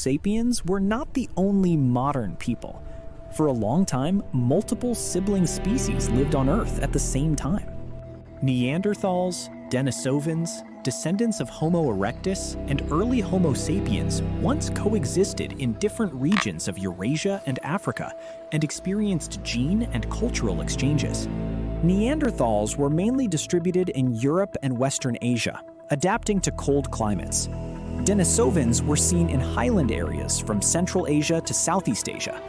sapiens were not the only modern people. For a long time, multiple sibling species lived on Earth at the same time. Neanderthals, Denisovans, descendants of Homo erectus, and early Homo sapiens once coexisted in different regions of Eurasia and Africa and experienced gene and cultural exchanges. Neanderthals were mainly distributed in Europe and Western Asia, adapting to cold climates. Denisovans were seen in highland areas from Central Asia to Southeast Asia.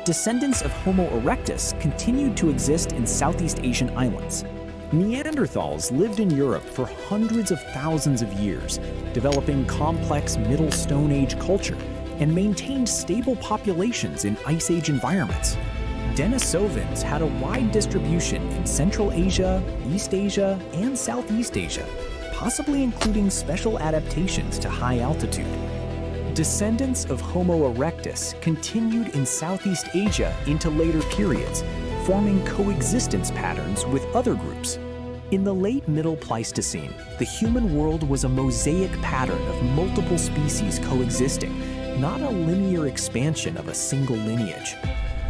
Descendants of Homo erectus continued to exist in Southeast Asian islands. Neanderthals lived in Europe for hundreds of thousands of years, developing complex Middle Stone Age culture and maintained stable populations in Ice Age environments. Denisovans had a wide distribution in Central Asia, East Asia, and Southeast Asia, possibly including special adaptations to high altitude. Descendants of Homo erectus continued in Southeast Asia into later periods, forming coexistence patterns with other groups. In the late Middle Pleistocene, the human world was a mosaic pattern of multiple species coexisting, not a linear expansion of a single lineage.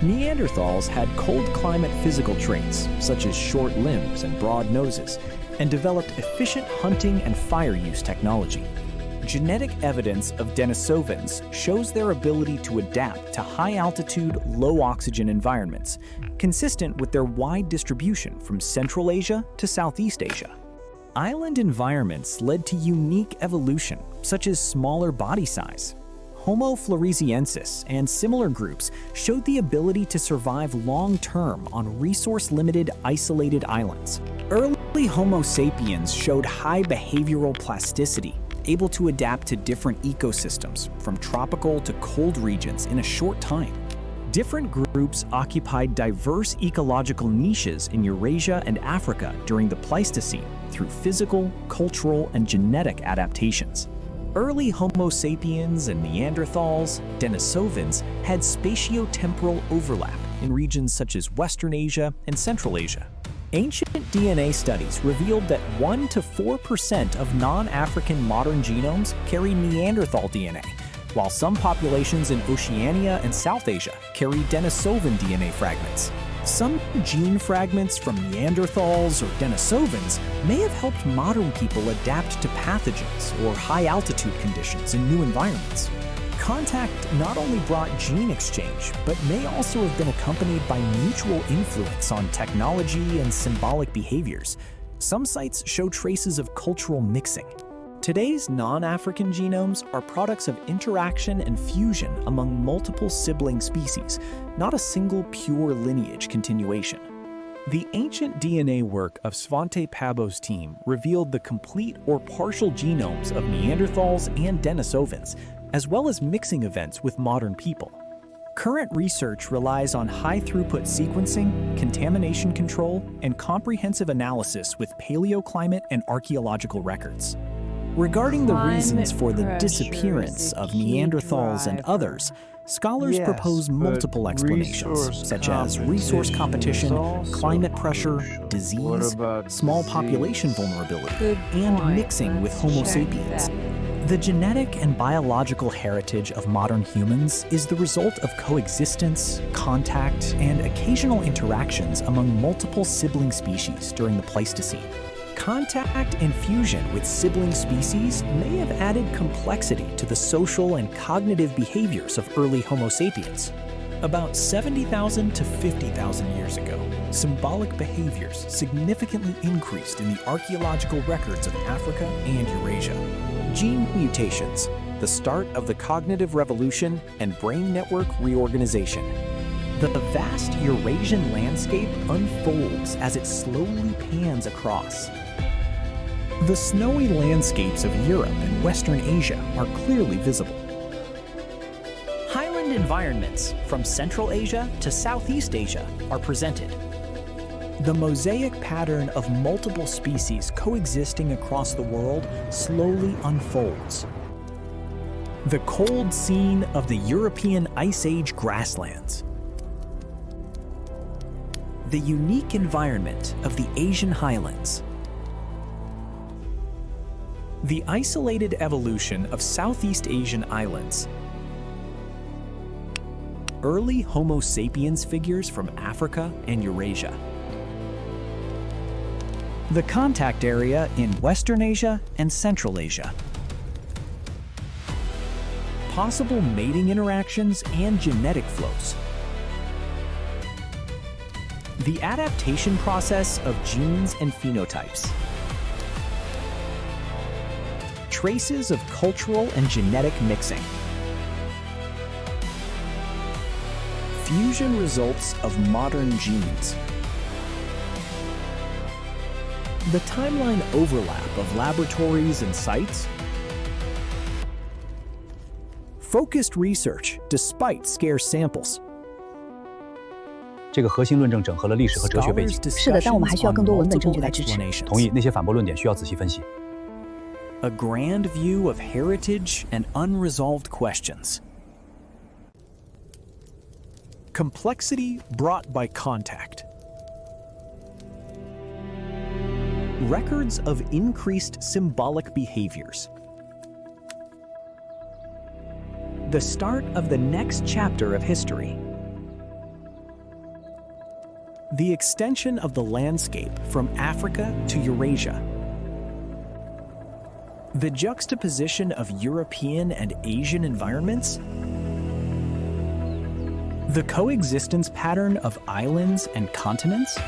Neanderthals had cold climate physical traits, such as short limbs and broad noses, and developed efficient hunting and fire use technology. Genetic evidence of Denisovans shows their ability to adapt to high-altitude, low-oxygen environments, consistent with their wide distribution from Central Asia to Southeast Asia. Island environments led to unique evolution, such as smaller body size. Homo floresiensis and similar groups showed the ability to survive long-term on resource-limited, isolated islands. Early Homo sapiens showed high behavioral plasticity, able to adapt to different ecosystems, from tropical to cold regions in a short time. Different groups occupied diverse ecological niches in Eurasia and Africa during the Pleistocene through physical, cultural, and genetic adaptations. Early Homo sapiens and Neanderthals, Denisovans, had spatiotemporal overlap in regions such as Western Asia and Central Asia. Ancient DNA studies revealed that 1 to 4% of non-African modern genomes carry Neanderthal DNA, while some populations in Oceania and South Asia carry Denisovan DNA fragments. Some gene fragments from Neanderthals or Denisovans may have helped modern people adapt to pathogens or high-altitude conditions in new environments. Contact not only brought gene exchange, but may also have been accompanied by mutual influence on technology and symbolic behaviors. Some sites show traces of cultural mixing. Today's non-African genomes are products of interaction and fusion among multiple sibling species, not a single pure lineage continuation. The ancient DNA work of Svante Pääbo's team revealed the complete or partial genomes of Neanderthals and Denisovans, as well as mixing events with modern people. Current research relies on high-throughput sequencing, contamination control, and comprehensive analysis with paleoclimate and archaeological records. Regarding the reasons for the disappearance of Neanderthals and others, scholars propose multiple explanations, such as resource competition, climate pressure, disease, small population vulnerability, and mixing with Homo sapiens. The genetic and biological heritage of modern humans is the result of coexistence, contact, and occasional interactions among multiple sibling species during the Pleistocene. Contact and fusion with sibling species may have added complexity to the social and cognitive behaviors of early Homo sapiens. About 70,000 to 50,000 years ago, symbolic behaviors significantly increased in the archaeological records of Africa and Eurasia. Gene mutations, the start of the cognitive revolution and brain network reorganization. The vast Eurasian landscape unfolds as it slowly pans across. The snowy landscapes of Europe and Western Asia are clearly visible. Highland environments from Central Asia to Southeast Asia are presented. The mosaic pattern of multiple species coexisting across the world slowly unfolds. The cold scene of the European Ice Age grasslands. The unique environment of the Asian highlands. The isolated evolution of Southeast Asian islands. early Homo sapiens figures from Africa and Eurasia. The contact area in Western Asia and Central Asia. Possible mating interactions and genetic flows. The adaptation process of genes and phenotypes. Traces of cultural and genetic mixing. Fusion results of modern genes. The timeline overlap of laboratories and sites. Focused research despite scarce samples. 这个核心论证整合了历史和哲学背景。是的，但我们还需要更多文本证据来支持。同意，那些反驳论点需要仔细分析。A grand view of heritage and unresolved questions. Complexity brought by contact. Records of increased symbolic behaviors. The start of the next chapter of history. The extension of the landscape from Africa to Eurasia. The juxtaposition of European and Asian environments. The coexistence pattern of islands and continents.